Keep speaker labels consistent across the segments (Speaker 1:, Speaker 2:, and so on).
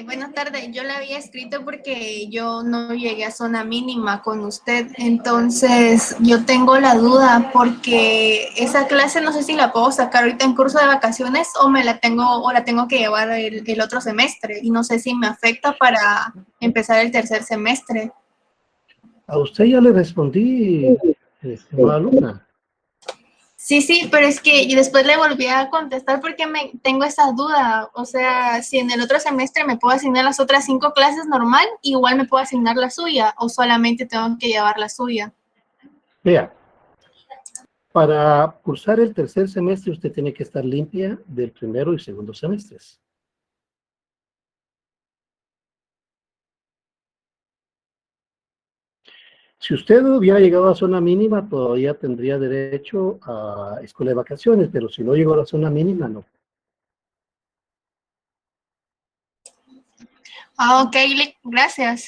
Speaker 1: Buenas tardes. Yo le había escrito porque yo no llegué a zona mínima con usted. Entonces, yo tengo la duda porque esa clase no sé si la puedo sacar ahorita en curso de vacaciones o la tengo que llevar el otro semestre y no sé si me afecta para empezar el tercer semestre.
Speaker 2: A usted ya le respondí, estimada alumna.
Speaker 1: Sí, sí, pero es que y después le volví a contestar porque tengo esa duda. O sea, si en el otro semestre me puedo asignar las otras 5 clases normal, igual me puedo asignar la suya o solamente tengo que llevar la suya.
Speaker 2: Vea, para cursar el tercer semestre usted tiene que estar limpia del primero y segundo semestres. Si usted hubiera llegado a zona mínima, todavía tendría derecho a escuela de vacaciones, pero si no llegó a la zona mínima, no.
Speaker 1: Ah, ok, gracias.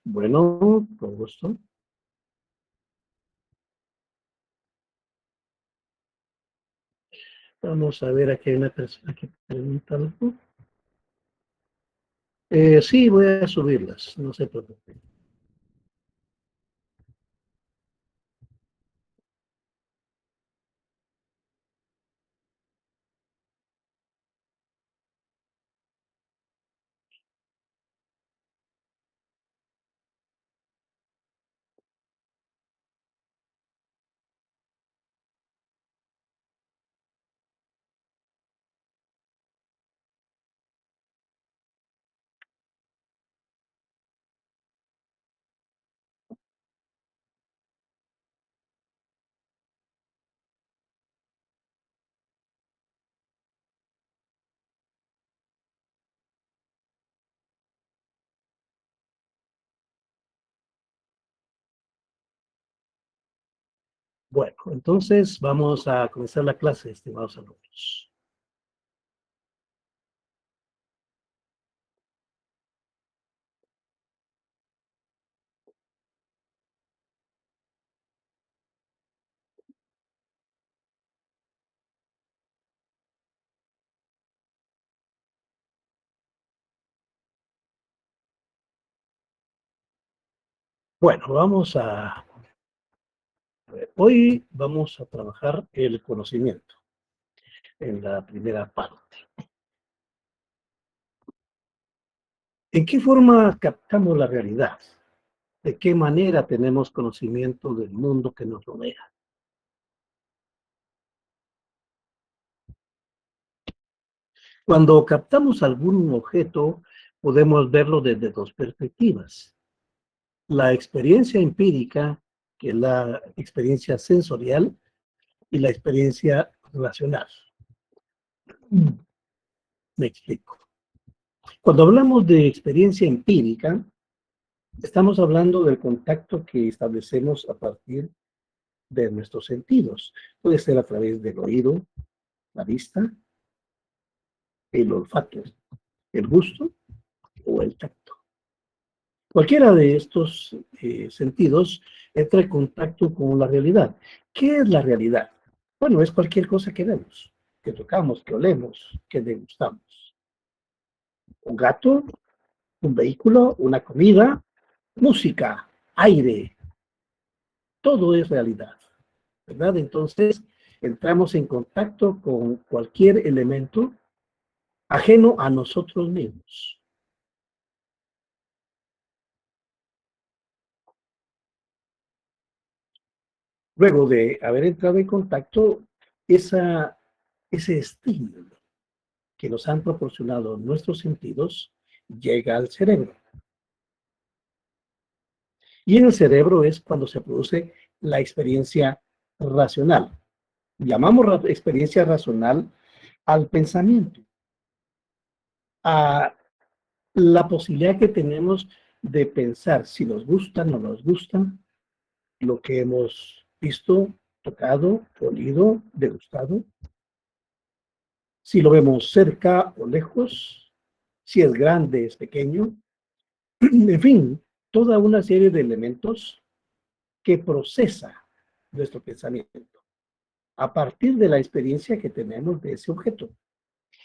Speaker 2: Bueno, con gusto. Vamos a ver, aquí hay una persona que pregunta algo. Sí, voy a subirlas, no se preocupe. Bueno, entonces vamos a comenzar la clase, estimados alumnos. Bueno, hoy vamos a trabajar el conocimiento en la primera parte. ¿En qué forma captamos la realidad? ¿De qué manera tenemos conocimiento del mundo que nos rodea? Cuando captamos algún objeto, podemos verlo desde dos perspectivas. La experiencia empírica, que es la experiencia sensorial, y la experiencia racional. Me explico. Cuando hablamos de experiencia empírica, estamos hablando del contacto que establecemos a partir de nuestros sentidos. Puede ser a través del oído, la vista, el olfato, el gusto o el tacto. Cualquiera de estos sentidos entra en contacto con la realidad. ¿Qué es la realidad? Bueno, es cualquier cosa que vemos, que tocamos, que olemos, que degustamos. Un gato, un vehículo, una comida, música, aire, todo es realidad, ¿verdad? Entonces, entramos en contacto con cualquier elemento ajeno a nosotros mismos. Luego de haber entrado en contacto, ese estímulo que nos han proporcionado nuestros sentidos llega al cerebro. Y en el cerebro es cuando se produce la experiencia racional. Llamamos experiencia racional al pensamiento, a la posibilidad que tenemos de pensar si nos gusta, no nos gusta, lo que hemos visto, tocado, olido, degustado, si lo vemos cerca o lejos, si es grande, es pequeño, en fin, toda una serie de elementos que procesa nuestro pensamiento a partir de la experiencia que tenemos de ese objeto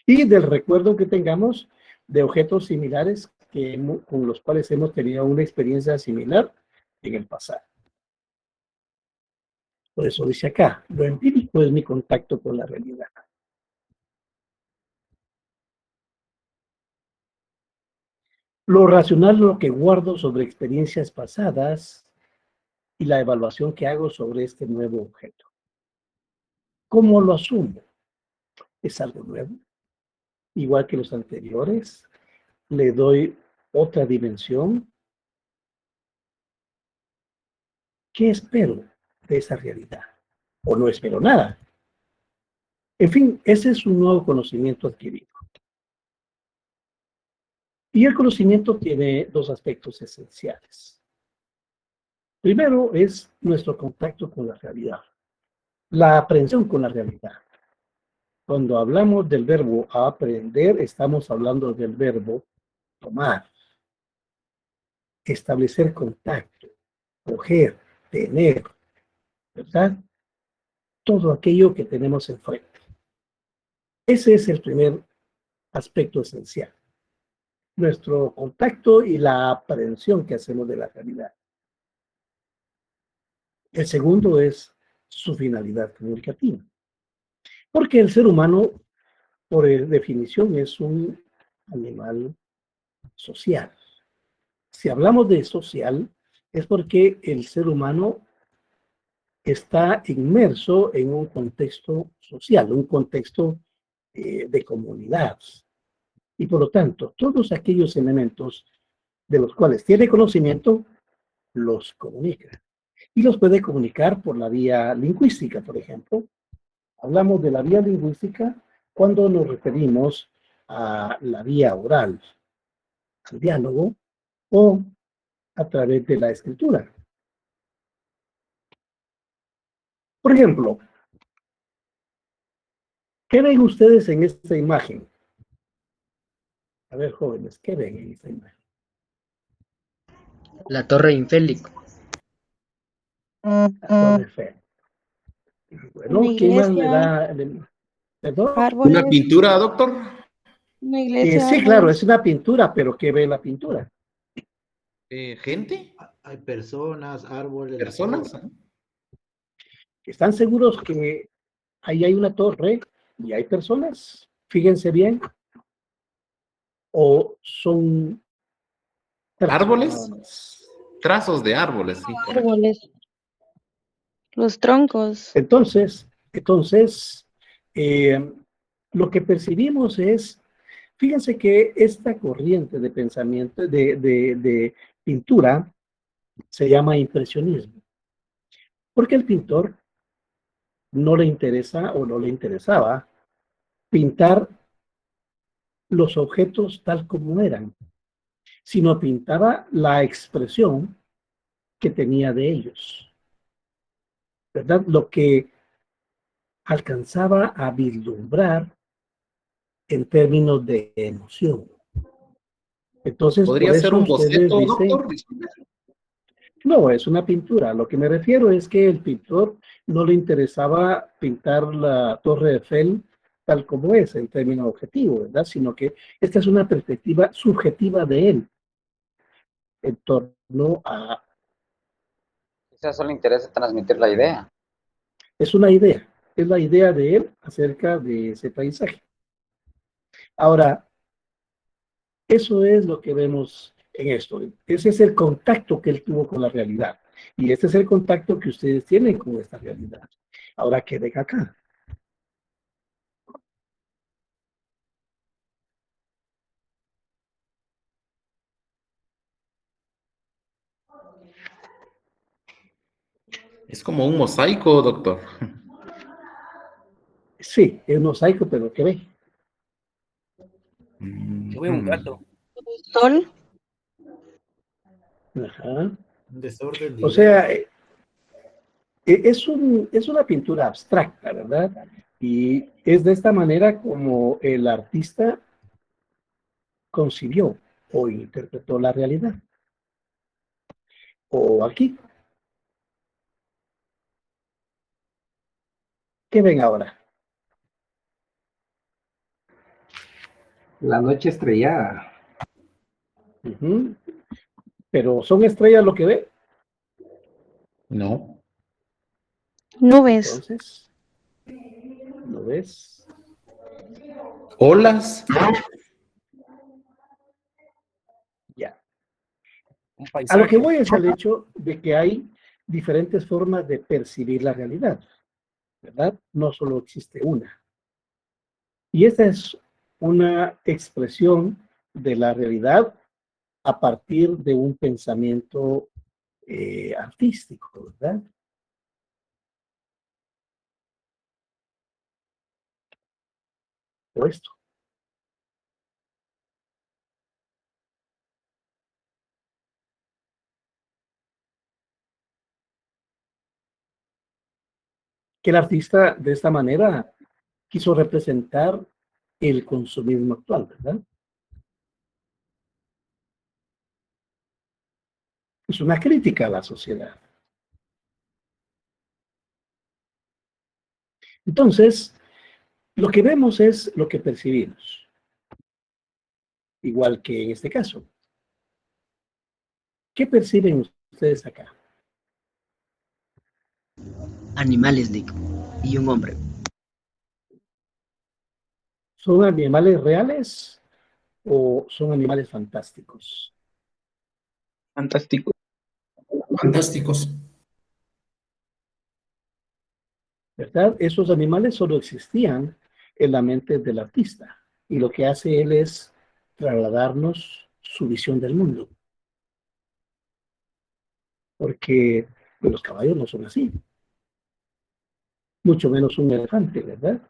Speaker 2: y del recuerdo que tengamos de objetos similares con los cuales hemos tenido una experiencia similar en el pasado. Por eso dice acá, lo empírico es mi contacto con la realidad. Lo racional es lo que guardo sobre experiencias pasadas y la evaluación que hago sobre este nuevo objeto. ¿Cómo lo asumo? ¿Es algo nuevo? Igual que los anteriores, le doy otra dimensión. ¿Qué espero de esa realidad? ¿O no espero nada? En fin, ese es un nuevo conocimiento adquirido. Y el conocimiento tiene dos aspectos esenciales. Primero es nuestro contacto con la realidad, la aprehensión con la realidad. Cuando hablamos del verbo aprender, estamos hablando del verbo tomar, establecer contacto, coger, tener, ¿verdad? Todo aquello que tenemos enfrente. Ese es el primer aspecto esencial. Nuestro contacto y la aprehensión que hacemos de la realidad. El segundo es su finalidad comunicativa. Porque el ser humano, por definición, es un animal social. Si hablamos de social, es porque el ser humano está inmerso en un contexto social, un contexto de comunidad. Y por lo tanto, todos aquellos elementos de los cuales tiene conocimiento, los comunica. Y los puede comunicar por la vía lingüística, por ejemplo. Hablamos de la vía lingüística cuando nos referimos a la vía oral, al diálogo, o a través de la escritura. Por ejemplo, ¿qué ven ustedes en esta imagen? A ver, jóvenes, ¿qué ven en esta imagen?
Speaker 3: La Torre Eiffel.
Speaker 2: La Torre Eiffel.
Speaker 4: Una
Speaker 2: Bueno, ¿quién más le
Speaker 4: iglesia,
Speaker 2: da? ¿Perdón?
Speaker 5: ¿Una
Speaker 4: árboles,
Speaker 5: pintura, doctor?
Speaker 4: una iglesia,
Speaker 2: Sí, claro, es
Speaker 4: árboles.
Speaker 2: una pintura, pero ¿qué ve la pintura?
Speaker 5: ¿Gente?
Speaker 6: Hay personas, árboles, todo.
Speaker 5: ¿Personas? Ajá.
Speaker 2: ¿Están seguros que ahí hay una torre y hay personas? Fíjense bien. ¿O son trazos nada
Speaker 5: ¿Árboles?
Speaker 2: más?
Speaker 5: Trazos de árboles, sí, correcto.
Speaker 4: Árboles, los troncos.
Speaker 2: Entonces, eh, lo que percibimos es, fíjense que esta corriente de pensamiento, de pintura, se llama impresionismo, porque el pintor no le interesa o no le interesaba pintar los objetos tal como eran, sino pintaba la expresión que tenía de ellos, ¿verdad? Lo que alcanzaba a vislumbrar en términos de emoción. Entonces, por
Speaker 5: ¿Podría ser
Speaker 2: eso
Speaker 5: un
Speaker 2: ustedes
Speaker 5: boceto,
Speaker 2: dicen,
Speaker 5: doctor? Disculpe.
Speaker 2: no, es una pintura. Lo que me refiero es que el pintor no le interesaba pintar la Torre Eiffel tal como es en términos objetivos, ¿verdad? Sino que esta es una perspectiva subjetiva de él en torno a...
Speaker 7: Quizás solo interesa transmitir la idea.
Speaker 2: Es una idea, es la idea de él acerca de ese paisaje. Ahora, eso es lo que vemos en esto. Ese es el contacto que él tuvo con la realidad. Y este es el contacto que ustedes tienen con esta realidad. Ahora, ¿qué ven acá?
Speaker 5: Es como un mosaico, doctor.
Speaker 2: Sí, es un mosaico, pero ¿qué ve?
Speaker 3: Yo veo un gato.
Speaker 4: Sol,
Speaker 2: Ajá.
Speaker 6: Un desorden de
Speaker 2: O
Speaker 6: ideas.
Speaker 2: sea, es una pintura abstracta, ¿verdad? Y es de esta manera como el artista concibió o interpretó la realidad. O aquí, ¿qué ven ahora?
Speaker 8: La noche estrellada.
Speaker 2: Ujú. Pero ¿son estrellas lo que ve?
Speaker 5: No.
Speaker 4: Nubes.
Speaker 2: Entonces, ¿lo ves?
Speaker 5: Olas.
Speaker 2: Ya.
Speaker 3: Un
Speaker 2: A lo que
Speaker 3: paisaje.
Speaker 2: voy es al hecho de que hay diferentes formas de percibir la realidad, ¿verdad? No solo existe una. Y esta es una expresión de la realidad a partir de un pensamiento artístico, ¿verdad? O esto. Que el artista de esta manera quiso representar el consumismo actual, ¿verdad? Es una crítica a la sociedad. Entonces, lo que vemos es lo que percibimos, igual que en este caso. ¿Qué perciben ustedes acá?
Speaker 3: Animales, Nick. Y un hombre.
Speaker 2: ¿Son animales reales o son animales fantásticos?
Speaker 3: Fantástico.
Speaker 5: Fantásticos.
Speaker 2: ¿Verdad? Esos animales solo existían en la mente del artista y lo que hace él es trasladarnos su visión del mundo, porque pues, los caballos no son así, mucho menos un elefante, ¿verdad?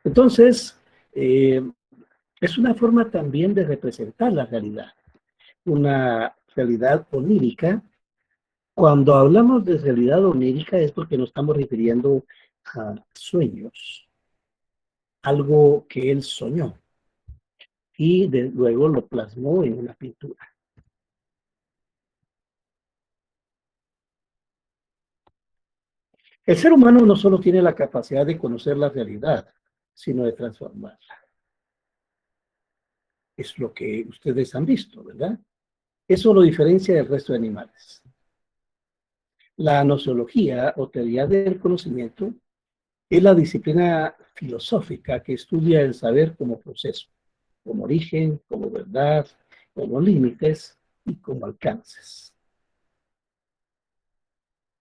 Speaker 2: Entonces, es una forma también de representar la realidad, una realidad onírica. Cuando hablamos de realidad onírica es porque nos estamos refiriendo a sueños, algo que él soñó y luego lo plasmó en una pintura. El ser humano no solo tiene la capacidad de conocer la realidad, sino de transformarla. Es lo que ustedes han visto, ¿verdad? Eso lo diferencia del resto de animales. La gnoseología o teoría del conocimiento es la disciplina filosófica que estudia el saber como proceso, como origen, como verdad, como límites y como alcances.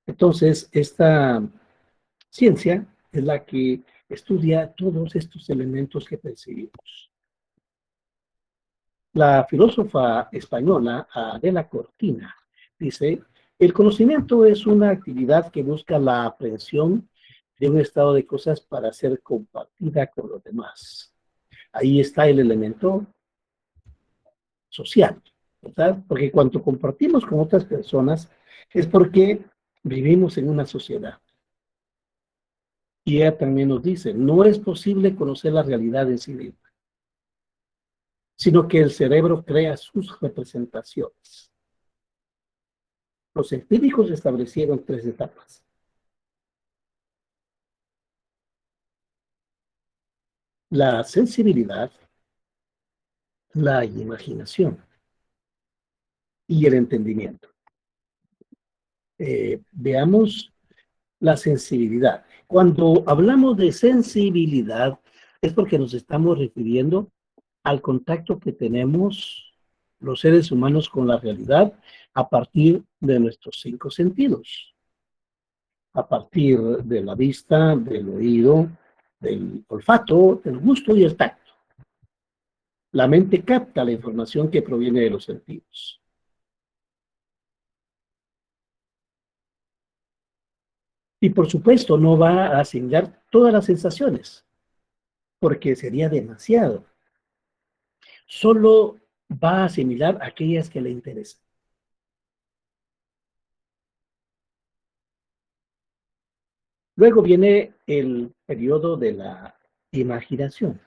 Speaker 2: Entonces, esta ciencia es la que estudia todos estos elementos que percibimos. La filósofa española Adela Cortina dice, el conocimiento es una actividad que busca la aprehensión de un estado de cosas para ser compartida con los demás. Ahí está el elemento social, ¿verdad? Porque cuando compartimos con otras personas es porque vivimos en una sociedad. Y ella también nos dice, no es posible conocer la realidad en sí misma, sino que el cerebro crea sus representaciones. Los empíricos establecieron 3 etapas. La sensibilidad, la imaginación y el entendimiento. Veamos la sensibilidad. Cuando hablamos de sensibilidad es porque nos estamos refiriendo al contacto que tenemos los seres humanos con la realidad a partir de nuestros 5 sentidos. A partir de la vista, del oído, del olfato, del gusto y el tacto. La mente capta la información que proviene de los sentidos. Y por supuesto no va a asimilar todas las sensaciones, porque sería demasiado. Solo va a asimilar aquellas que le interesan. Luego viene el periodo de la imaginación.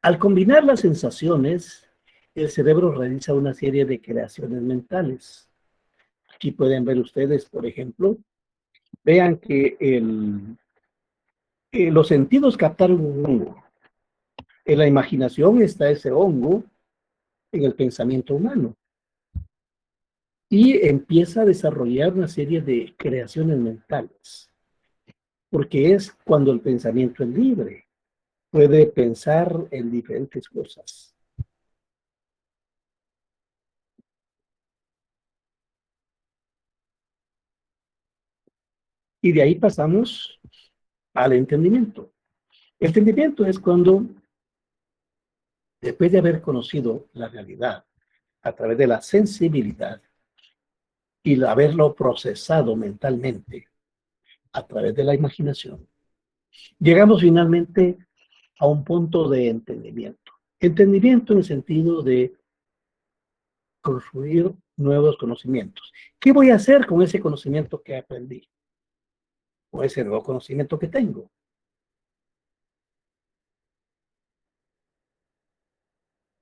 Speaker 2: Al combinar las sensaciones, el cerebro realiza una serie de creaciones mentales. Aquí pueden ver ustedes, por ejemplo, vean que los sentidos captaron un hongo. En la imaginación está ese hongo en el pensamiento humano y empieza a desarrollar una serie de creaciones mentales, porque es cuando el pensamiento es libre, puede pensar en diferentes cosas. Y de ahí pasamos al entendimiento. El entendimiento es cuando, después de haber conocido la realidad a través de la sensibilidad y haberlo procesado mentalmente a través de la imaginación, llegamos finalmente a un punto de entendimiento. Entendimiento en el sentido de construir nuevos conocimientos. ¿Qué voy a hacer con ese conocimiento que aprendí? O ese nuevo conocimiento que tengo.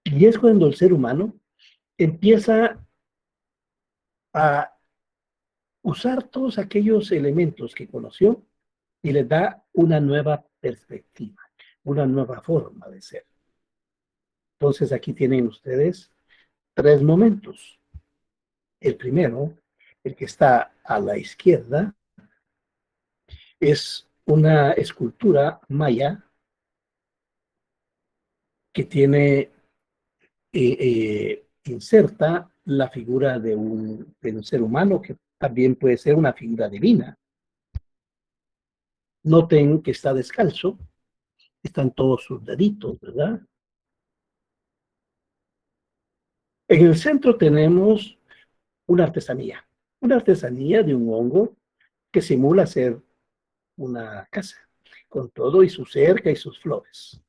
Speaker 2: Y es cuando el ser humano empieza a usar todos aquellos elementos que conoció y les da una nueva perspectiva, una nueva forma de ser. Entonces aquí tienen ustedes tres momentos. El primero, el que está a la izquierda, es una escultura maya que tiene inserta la figura de un ser humano que también puede ser una figura divina. Noten que está descalzo, están todos sus deditos, ¿verdad? En el centro tenemos una artesanía de un hongo que simula ser una casa, con todo y su cerca y sus flores.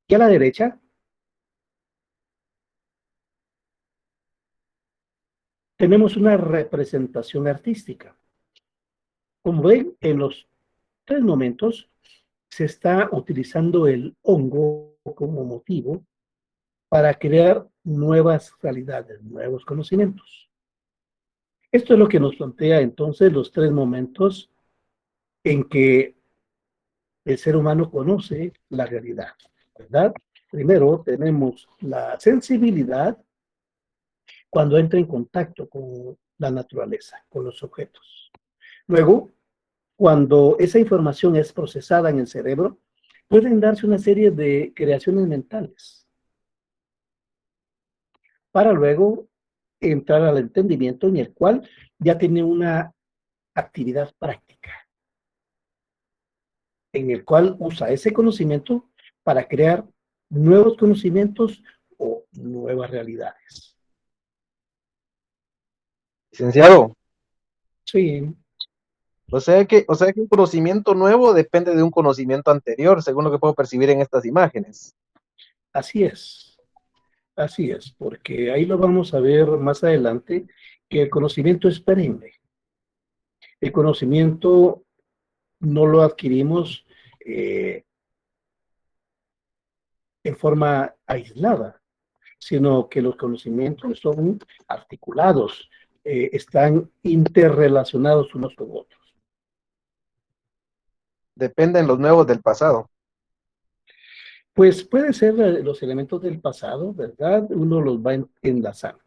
Speaker 2: Y a la derecha tenemos una representación artística. Como ven, en los tres momentos se está utilizando el hongo como motivo para crear nuevas realidades, nuevos conocimientos. Esto es lo que nos plantea entonces los tres momentos en que el ser humano conoce la realidad, ¿verdad? Primero tenemos la sensibilidad cuando entra en contacto con la naturaleza, con los objetos. Luego, cuando esa información es procesada en el cerebro, pueden darse una serie de creaciones mentales para luego entrar al entendimiento en el cual ya tiene una actividad práctica, en el cual usa ese conocimiento para crear nuevos conocimientos o nuevas realidades.
Speaker 8: Licenciado,
Speaker 2: Sí,
Speaker 8: o sea que un conocimiento nuevo depende de un conocimiento anterior, según lo que puedo percibir en estas imágenes.
Speaker 2: así es, porque ahí lo vamos a ver más adelante, que el conocimiento es perenne. El conocimiento no lo adquirimos en forma aislada, sino que los conocimientos son articulados, están interrelacionados unos con otros.
Speaker 8: Dependen los nuevos del pasado.
Speaker 2: Pues puede ser los elementos del pasado, ¿verdad? Uno los va enlazando.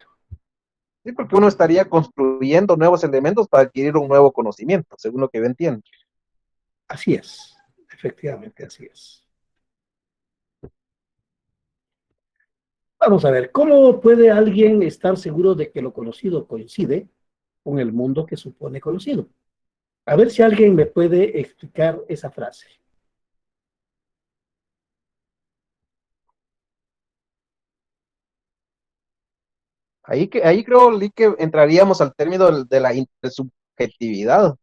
Speaker 8: Sí, porque uno estaría construyendo nuevos elementos para adquirir un nuevo conocimiento, según lo que yo entiendo.
Speaker 2: Así es, efectivamente así es. Vamos a ver, ¿cómo puede alguien estar seguro de que lo conocido coincide con el mundo que supone conocido? A ver si alguien me puede explicar esa frase.
Speaker 8: Ahí creo, Lee, que entraríamos al término de la intersubjetividad,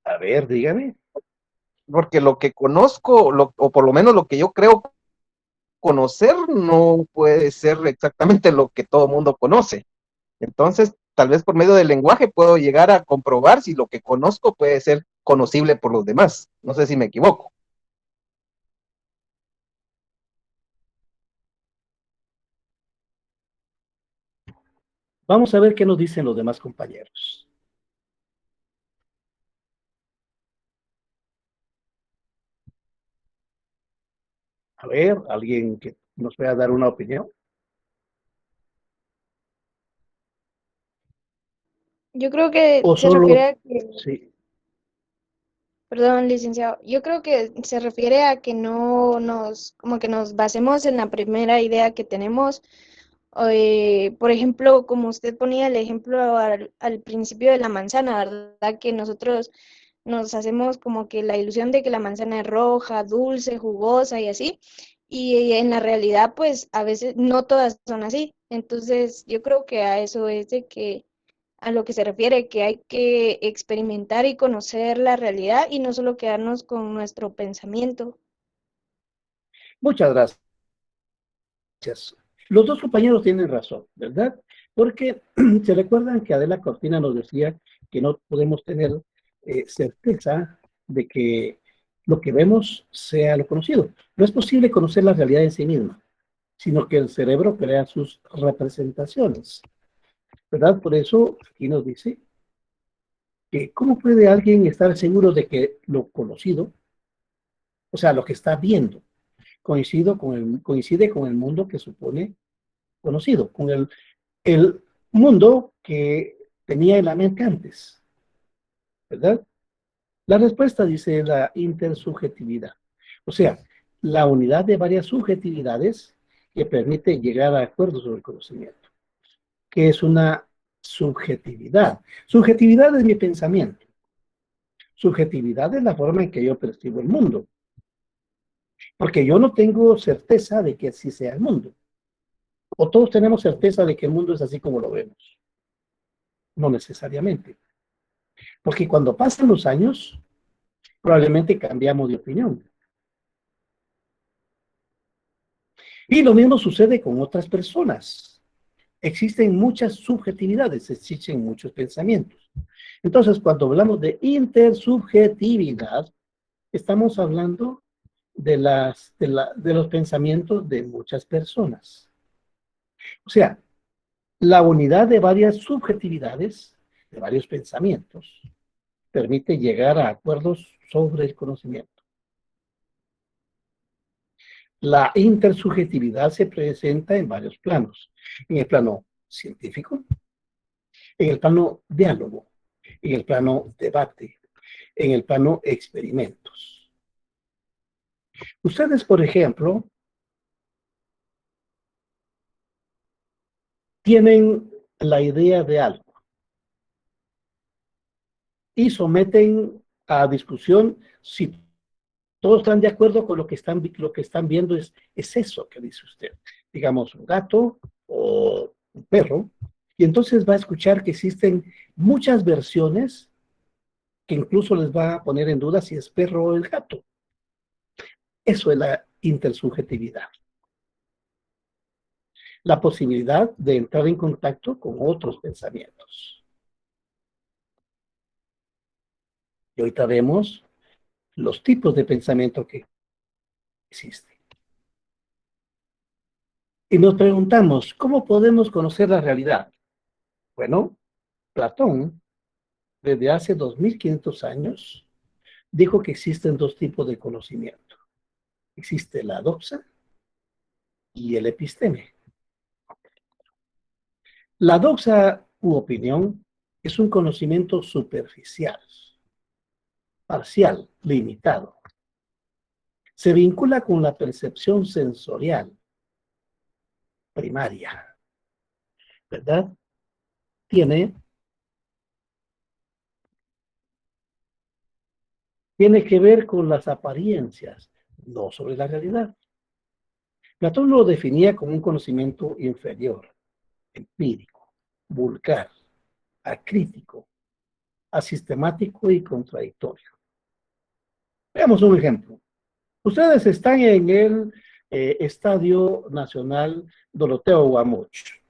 Speaker 2: A ver, dígame.
Speaker 8: porque lo que conozco, o por lo menos lo que yo creo conocer, no puede ser exactamente lo que todo mundo conoce. Entonces, tal vez por medio del lenguaje puedo llegar a comprobar si lo que conozco puede ser conocible por los demás. No sé si me equivoco.
Speaker 2: Vamos a ver qué nos dicen los demás compañeros. A ver, alguien que nos pueda dar una opinión.
Speaker 4: Yo creo que
Speaker 2: O
Speaker 4: se
Speaker 2: solo,
Speaker 4: refiere a que,
Speaker 2: sí.
Speaker 4: perdón, licenciado, yo creo que se refiere a que no nos, como que nos basemos en la primera idea que tenemos. Por ejemplo, como usted ponía el ejemplo al principio de la manzana, ¿verdad? Que nosotros nos hacemos como que la ilusión de que la manzana es roja, dulce, jugosa y así. Y en la realidad, pues a veces no todas son así. Entonces, yo creo que a eso es de que a lo que se refiere, que hay que experimentar y conocer la realidad y no solo quedarnos con nuestro pensamiento.
Speaker 2: Muchas gracias. Los dos compañeros tienen razón, ¿verdad? Porque se recuerdan que Adela Cortina nos decía que no podemos tener certeza de que lo que vemos sea lo conocido. No es posible conocer la realidad en sí misma, sino que el cerebro crea sus representaciones, ¿verdad? Por eso aquí nos dice que cómo puede alguien estar seguro de que lo conocido, o sea, lo que está viendo, coincide con el mundo que supone conocido, con el mundo que tenía en la mente antes, ¿verdad? La respuesta dice la intersubjetividad, o sea, la unidad de varias subjetividades que permite llegar a acuerdos sobre el conocimiento, que es una subjetividad. Subjetividad es mi pensamiento, subjetividad es la forma en que yo percibo el mundo, porque yo no tengo certeza de que así sea el mundo, o todos tenemos certeza de que el mundo es así como lo vemos, no necesariamente, porque cuando pasan los años, probablemente cambiamos de opinión. Y lo mismo sucede con otras personas. Existen muchas subjetividades, existen muchos pensamientos. Entonces, cuando hablamos de intersubjetividad, estamos hablando de los pensamientos de muchas personas. O sea, la unidad de varias subjetividades, de varios pensamientos, permite llegar a acuerdos sobre el conocimiento. La intersubjetividad se presenta en varios planos. En el plano científico, en el plano diálogo, en el plano debate, en el plano experimentos. Ustedes, por ejemplo, tienen la idea de algo y someten a discusión si todos están de acuerdo con lo que están viendo es eso que dice usted. Digamos, un gato o un perro. Y entonces va a escuchar que existen muchas versiones que incluso les va a poner en duda si es perro o el gato. Eso es la intersubjetividad. La posibilidad de entrar en contacto con otros pensamientos. Y ahorita vemos los tipos de pensamiento que existen. Y nos preguntamos, ¿cómo podemos conocer la realidad? Bueno, Platón, desde hace 2500 años, dijo que existen dos tipos de conocimiento. Existe la doxa y el episteme. La doxa u opinión es un conocimiento superficial, parcial, limitado. Se vincula con la percepción sensorial primaria, ¿verdad? Tiene que ver con las apariencias, no sobre la realidad. Platón lo definía como un conocimiento inferior, empírico, vulgar, acrítico, asistemático y contradictorio. Veamos un ejemplo. Ustedes están en el Estadio Nacional Doroteo Guamuch.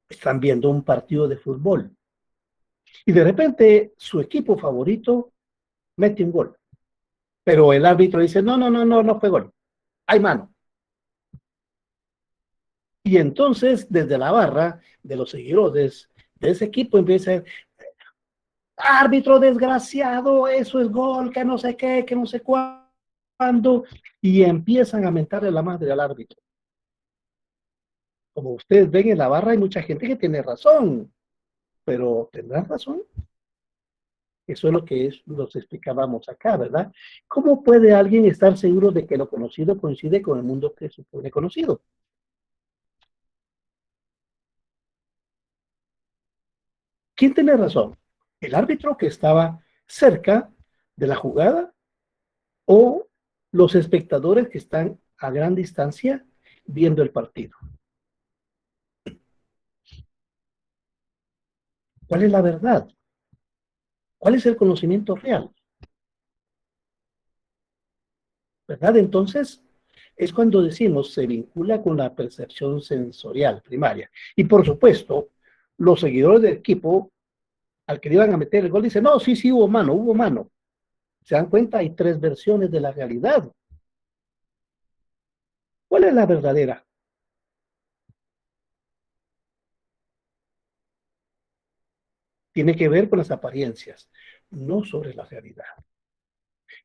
Speaker 2: Están viendo un partido de fútbol. Y de repente su equipo favorito mete un gol. Pero el árbitro dice, no fue gol. Hay mano. Y entonces, desde la barra de los seguidores de ese equipo empieza a decir, árbitro desgraciado, eso es gol, que no sé qué, que no sé cuál. cuando y empiezan a mentarle la madre al árbitro. Como ustedes ven en la barra hay mucha gente que tiene razón, pero ¿tendrán razón? Eso es lo que nos explicábamos acá, ¿verdad? ¿Cómo puede alguien estar seguro de que lo conocido coincide con el mundo que supone conocido? ¿Quién tiene razón? ¿El árbitro que estaba cerca de la jugada o los espectadores que están a gran distancia viendo el partido? ¿Cuál es la verdad? ¿Cuál es el conocimiento real? ¿Verdad? Entonces, es cuando decimos se vincula con la percepción sensorial primaria. Y por supuesto, los seguidores del equipo, al que le iban a meter el gol, dicen, no, sí, sí, hubo mano, hubo mano. ¿Se dan cuenta? Hay tres versiones de la realidad. ¿Cuál es la verdadera? Tiene que ver con las apariencias, no sobre la realidad.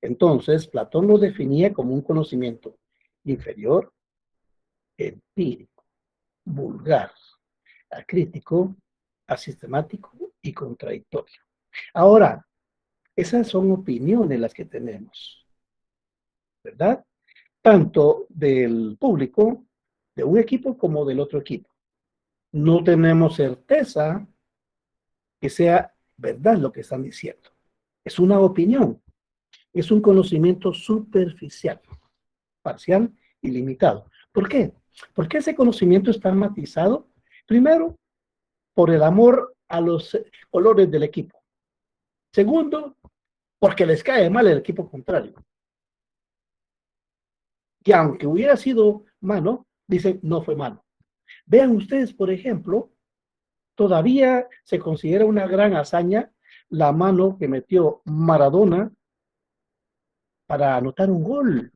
Speaker 2: Entonces, Platón lo definía como un conocimiento inferior, empírico, vulgar, acrítico, asistemático y contradictorio. Ahora, esas son opiniones las que tenemos, ¿verdad? Tanto del público, de un equipo como del otro equipo. No tenemos certeza que sea verdad lo que están diciendo. Es una opinión, es un conocimiento superficial, parcial y limitado. ¿Por qué? Porque ese conocimiento está matizado, primero, por el amor a los colores del equipo. Segundo, porque les cae mal el equipo contrario. Que aunque hubiera sido mano, dicen no fue mano. Vean ustedes, por ejemplo, todavía se considera una gran hazaña la mano que metió Maradona para anotar un gol.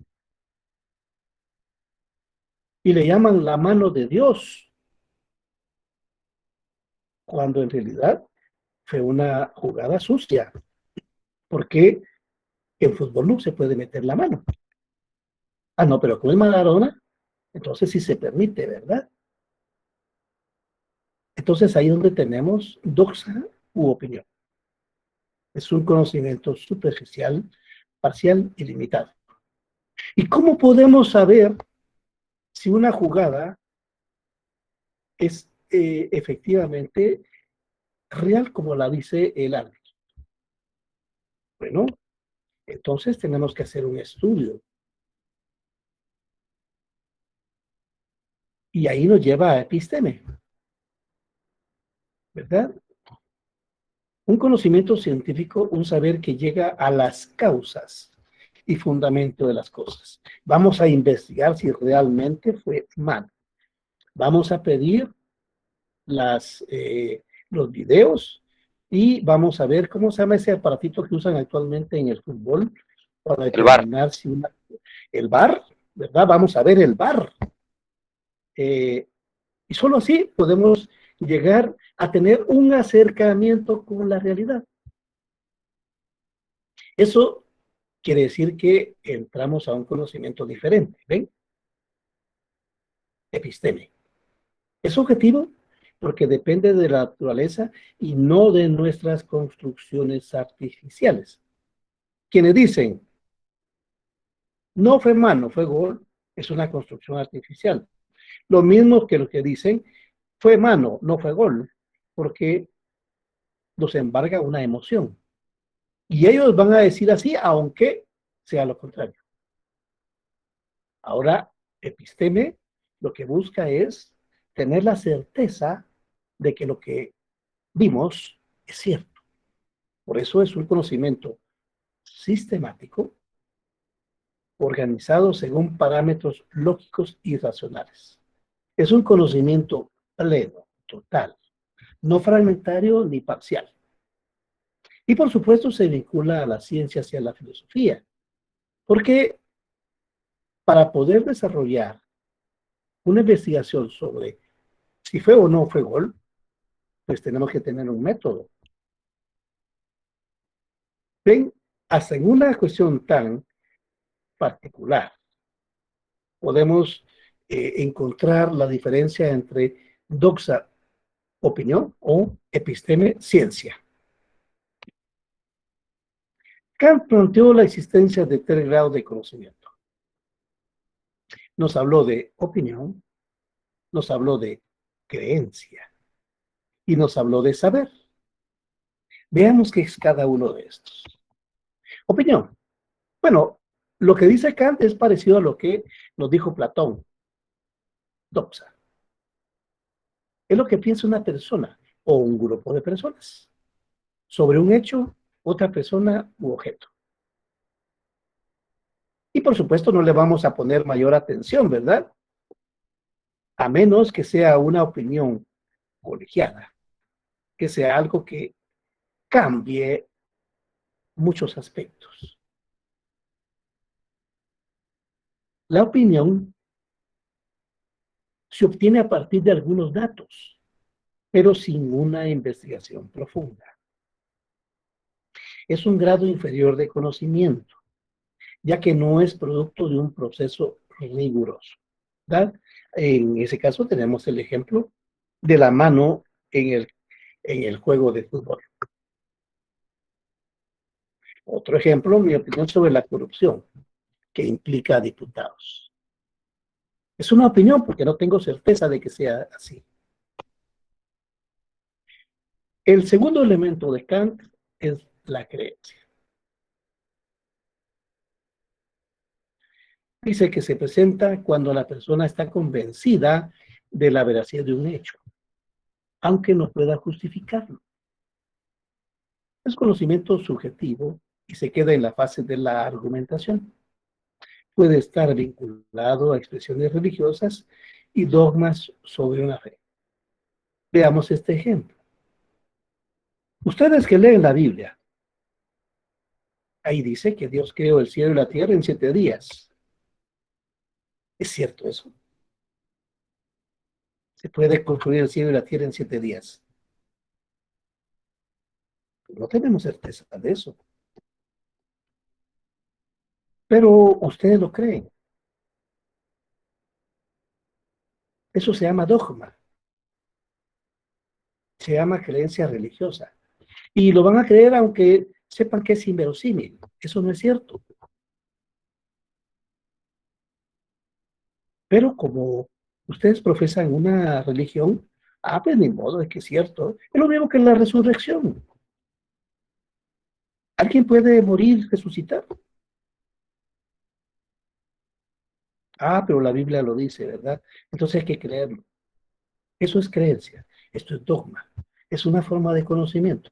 Speaker 2: Y le llaman la mano de Dios, cuando en realidad fue una jugada sucia, porque en fútbol no se puede meter la mano. Ah, no, pero con el Maradona, entonces sí se permite, ¿verdad? Entonces ahí es donde tenemos doxa u opinión. Es un conocimiento superficial, parcial y limitado. ¿Y cómo podemos saber si una jugada es efectivamente real como la dice el árbitro? Bueno, entonces tenemos que hacer un estudio. Y ahí nos lleva a episteme, ¿verdad? Un conocimiento científico, un saber que llega a las causas y fundamento de las cosas. Vamos a investigar si realmente fue mal. Vamos a pedir los videos y vamos a ver cómo se llama ese aparatito que usan actualmente en el fútbol para determinar si el VAR, ¿verdad? Vamos a ver el VAR. Y solo así podemos llegar a tener un acercamiento con la realidad. Eso quiere decir que entramos a un conocimiento diferente, ¿ven? Episteme. Es objetivo porque depende de la naturaleza y no de nuestras construcciones artificiales. Quienes dicen, no fue mano, fue gol, es una construcción artificial. Lo mismo que los que dicen, fue mano, no fue gol, porque los embarga una emoción. Y ellos van a decir así, aunque sea lo contrario. Ahora, episteme lo que busca es tener la certeza de que lo que vimos es cierto. Por eso es un conocimiento sistemático, organizado según parámetros lógicos y racionales. Es un conocimiento pleno, total, no fragmentario ni parcial. Y por supuesto se vincula a la ciencia y a la filosofía, porque para poder desarrollar una investigación sobre si fue o no fue gol, pues tenemos que tener un método. Ven, hasta en una cuestión tan particular. Podemos encontrar la diferencia entre doxa, opinión, o episteme, ciencia. Kant planteó la existencia de 3 grados de conocimiento. Nos habló de opinión, nos habló de creencia y nos habló de saber. Veamos qué es cada uno de estos. Opinión. Bueno, lo que dice Kant es parecido a lo que nos dijo Platón. Doxa. Es lo que piensa una persona o un grupo de personas sobre un hecho, otra persona u objeto. Y por supuesto no le vamos a poner mayor atención, ¿verdad? A menos que sea una opinión colegiada, que sea algo que cambie muchos aspectos. La opinión se obtiene a partir de algunos datos, pero sin una investigación profunda. Es un grado inferior de conocimiento, ya que no es producto de un proceso riguroso, ¿verdad? En ese caso tenemos el ejemplo de la mano en el juego de fútbol. Otro ejemplo, mi opinión sobre la corrupción, que implica a diputados. Es una opinión porque no tengo certeza de que sea así. El segundo elemento de Kant es la creencia. Dice que se presenta cuando la persona está convencida de la veracidad de un hecho, aunque no pueda justificarlo. Es conocimiento subjetivo y se queda en la fase de la argumentación. Puede estar vinculado a expresiones religiosas y dogmas sobre una fe. Veamos este ejemplo. Ustedes que leen la Biblia, ahí dice que Dios creó el cielo y la tierra en 7 días. ¿Es cierto eso? ¿Se puede construir el cielo y la tierra en 7 días? No tenemos certeza de eso. Pero ustedes lo creen. Eso se llama dogma. Se llama creencia religiosa. Y lo van a creer aunque sepan que es inverosímil. Eso no es cierto. Pero como ustedes profesan una religión, pues ni modo, es que es cierto. Es lo mismo que la resurrección. ¿Alguien puede morir, resucitar? Pero la Biblia lo dice, ¿verdad? Entonces hay que creerlo. Eso es creencia. Esto es dogma. Es una forma de conocimiento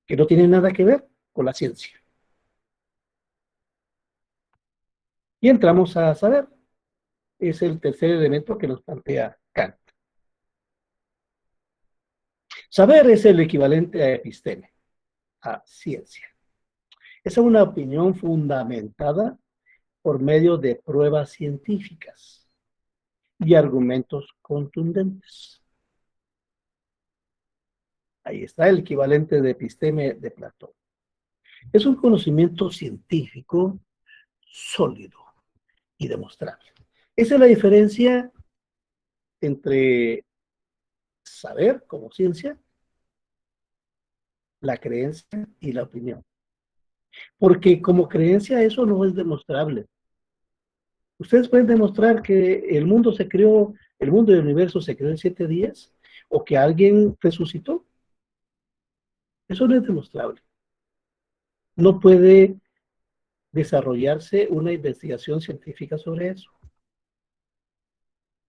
Speaker 2: que no tiene nada que ver con la ciencia. Y entramos a saber. Es el tercer elemento que nos plantea Kant. Saber es el equivalente a episteme, a ciencia. Es una opinión fundamentada por medio de pruebas científicas y argumentos contundentes. Ahí está el equivalente de episteme de Platón. Es un conocimiento científico sólido y demostrable. Esa es la diferencia entre saber como ciencia, la creencia y la opinión. Porque como creencia eso no es demostrable. Ustedes pueden demostrar que el mundo y el universo se creó en 7 días, o que alguien resucitó. Eso no es demostrable. No puede desarrollarse una investigación científica sobre eso.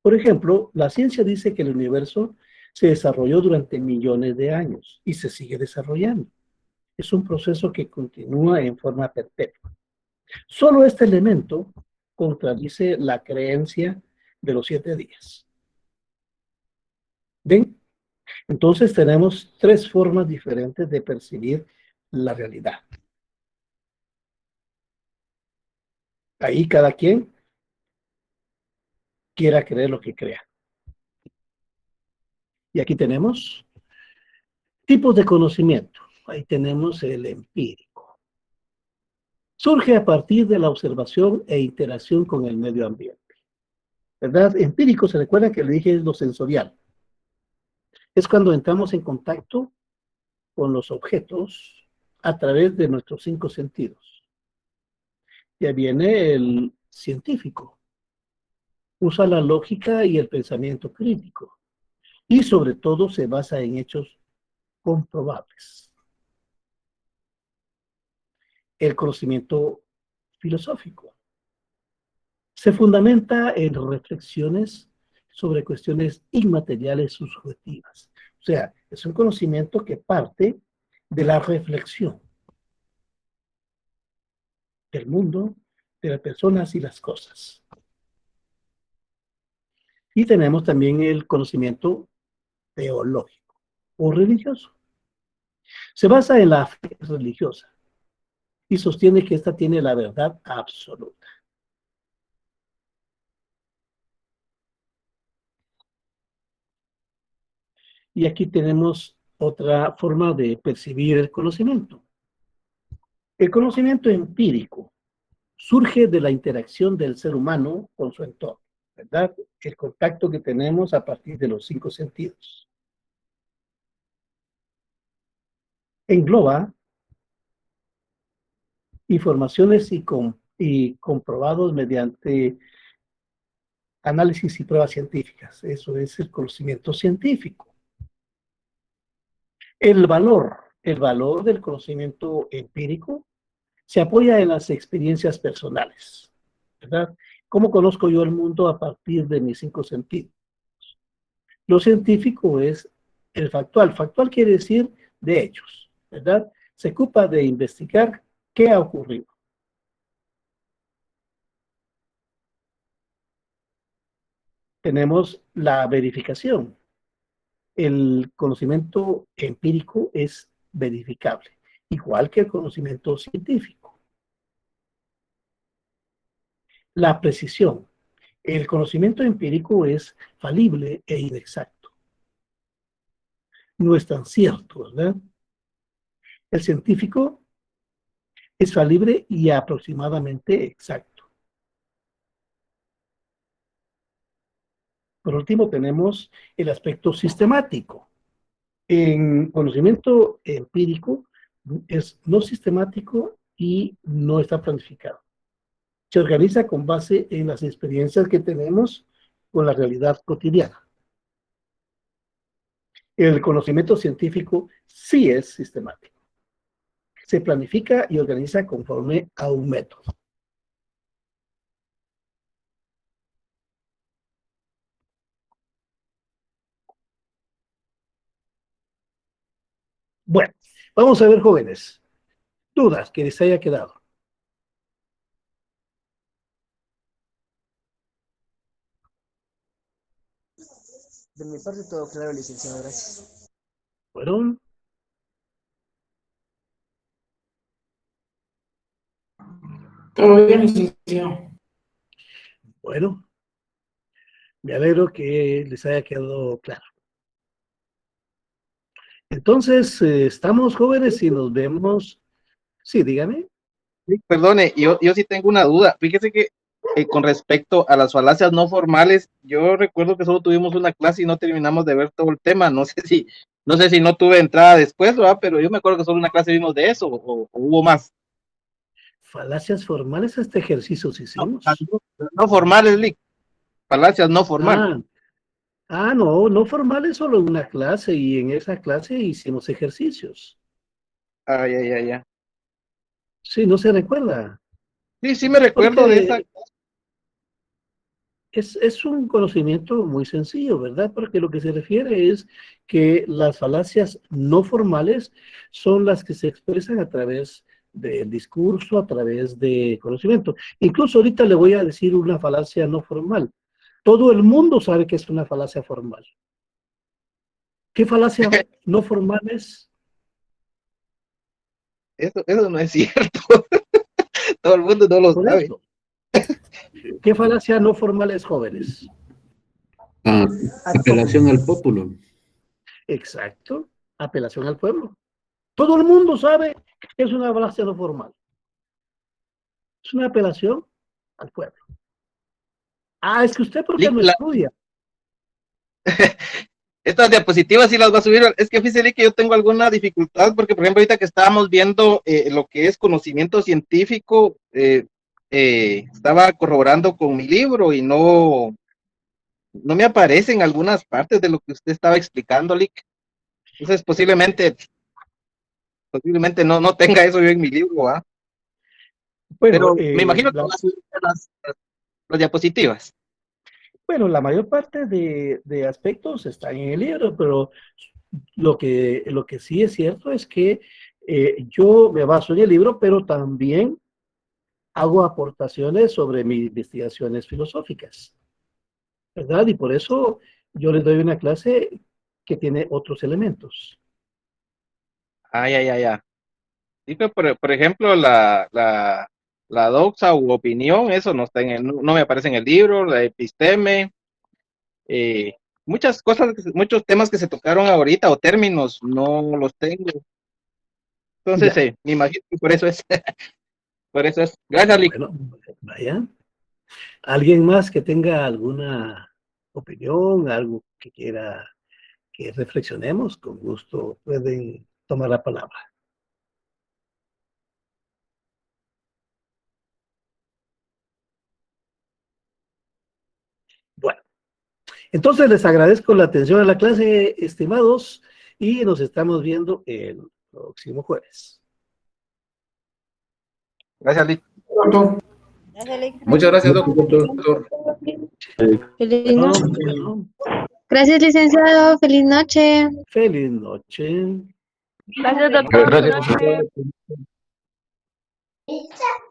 Speaker 2: Por ejemplo, la ciencia dice que el universo se desarrolló durante millones de años y se sigue desarrollando. Es un proceso que continúa en forma perpetua. Solo este elemento contradice la creencia de los 7 días. ¿Ven? Entonces tenemos 3 formas diferentes de percibir la realidad. Ahí cada quien quiera creer lo que crea. Y aquí tenemos tipos de conocimiento. Ahí tenemos el empírico. Surge a partir de la observación e interacción con el medio ambiente. ¿Verdad? Empírico, se recuerda que le dije es lo sensorial. Es cuando entramos en contacto con los objetos a través de nuestros 5 sentidos. Ya viene el científico. Usa la lógica y el pensamiento crítico. Y sobre todo se basa en hechos comprobables. El conocimiento filosófico se fundamenta en reflexiones sobre cuestiones inmateriales subjetivas. O sea, es un conocimiento que parte de la reflexión del mundo, de las personas y las cosas. Y tenemos también el conocimiento teológico o religioso. Se basa en la fe religiosa y sostiene que ésta tiene la verdad absoluta. Y aquí tenemos otra forma de percibir el conocimiento. El conocimiento empírico surge de la interacción del ser humano con su entorno, ¿verdad? El contacto que tenemos a partir de los 5 sentidos. Engloba informaciones y comprobados mediante análisis y pruebas científicas. Eso es el conocimiento científico. El valor del conocimiento empírico se apoya en las experiencias personales, ¿verdad? ¿Cómo conozco yo el mundo a partir de mis 5 sentidos? Lo científico es el factual. Factual quiere decir de hechos, ¿verdad? Se ocupa de investigar qué ha ocurrido. Tenemos la verificación. El conocimiento empírico es verificable, igual que el conocimiento científico. La precisión. El conocimiento empírico es falible e inexacto. No es tan cierto, ¿verdad? El científico es falible y aproximadamente exacto. Por último, tenemos el aspecto sistemático. En conocimiento empírico es no sistemático y no está planificado. Se organiza con base en las experiencias que tenemos con la realidad cotidiana. El conocimiento científico sí es sistemático. Se planifica y organiza conforme a un método. Bueno, vamos a ver, jóvenes, dudas que les haya quedado.
Speaker 3: De mi parte todo claro, licenciado, gracias.
Speaker 2: Bueno,
Speaker 5: Todo bien, licenciado.
Speaker 2: bueno, me alegro que les haya quedado claro. Entonces, estamos jóvenes y nos vemos. Sí, dígame.
Speaker 8: Sí, perdone, yo sí tengo una duda. Fíjese que con respecto a las falacias no formales, yo recuerdo que solo tuvimos una clase y no terminamos de ver todo el tema. No sé si no tuve entrada después, ¿verdad? Pero yo me acuerdo que solo una clase vimos de eso, o hubo más.
Speaker 2: Falacias formales, este ejercicio sí hicimos.
Speaker 8: No formales, Lick. Falacias no formales.
Speaker 2: No formales, solo una clase y en esa clase hicimos ejercicios.
Speaker 8: Ya.
Speaker 2: Sí, no se recuerda.
Speaker 8: Sí, me recuerdo de esa.
Speaker 2: Es un conocimiento muy sencillo, ¿verdad? Porque lo que se refiere es que las falacias no formales son las que se expresan a través del discurso, a través de conocimiento. Incluso ahorita le voy a decir una falacia no formal. Todo el mundo sabe que es una falacia formal. ¿Qué falacia no formal es?
Speaker 8: Eso no es cierto. Todo el mundo no lo
Speaker 2: Por
Speaker 8: sabe.
Speaker 2: eso. ¿Qué falacia no formal es, jóvenes?
Speaker 6: Apelación al pópulo.
Speaker 2: Exacto. Apelación al pueblo. Todo el mundo sabe que es una falacia no formal. Es una apelación al pueblo. Ah, es que usted porque no estudia.
Speaker 8: Estas diapositivas sí las va a subir. Es que fíjese que yo tengo alguna dificultad porque, por ejemplo, ahorita que estábamos viendo lo que es conocimiento científico, estaba corroborando con mi libro y no me aparecen algunas partes de lo que usted estaba explicando, Lick. Entonces, posiblemente no tenga eso yo en mi libro, ¿ah?
Speaker 2: Bueno,
Speaker 8: Pero me imagino que van a subir las diapositivas.
Speaker 2: bueno, la mayor parte de aspectos están en el libro, pero lo que sí es cierto es que yo me baso en el libro, pero también hago aportaciones sobre mis investigaciones filosóficas, ¿verdad? Y por eso yo les doy una clase que tiene otros elementos.
Speaker 8: Ya. Sí, pero por ejemplo, la doxa u opinión, eso no está no me aparece en el libro, la episteme, muchas cosas, muchos temas que se tocaron ahorita o términos, no los tengo. Entonces,
Speaker 2: Ya.
Speaker 8: me imagino que por eso es. Por eso es. Gracias, Lick.
Speaker 2: Bueno, vaya. ¿Alguien más que tenga alguna opinión, algo que quiera que reflexionemos? Con gusto pueden tomar la palabra. Bueno, entonces les agradezco la atención a la clase, estimados, y nos estamos viendo el próximo jueves.
Speaker 8: Gracias, Lick.
Speaker 5: Muchas gracias, doctor.
Speaker 4: Feliz
Speaker 2: Bueno,
Speaker 4: noche.
Speaker 2: bueno,
Speaker 4: Gracias, licenciado. Feliz noche.
Speaker 2: feliz noche.
Speaker 4: Gracias, doctor.
Speaker 5: Gracias.
Speaker 8: Gracias.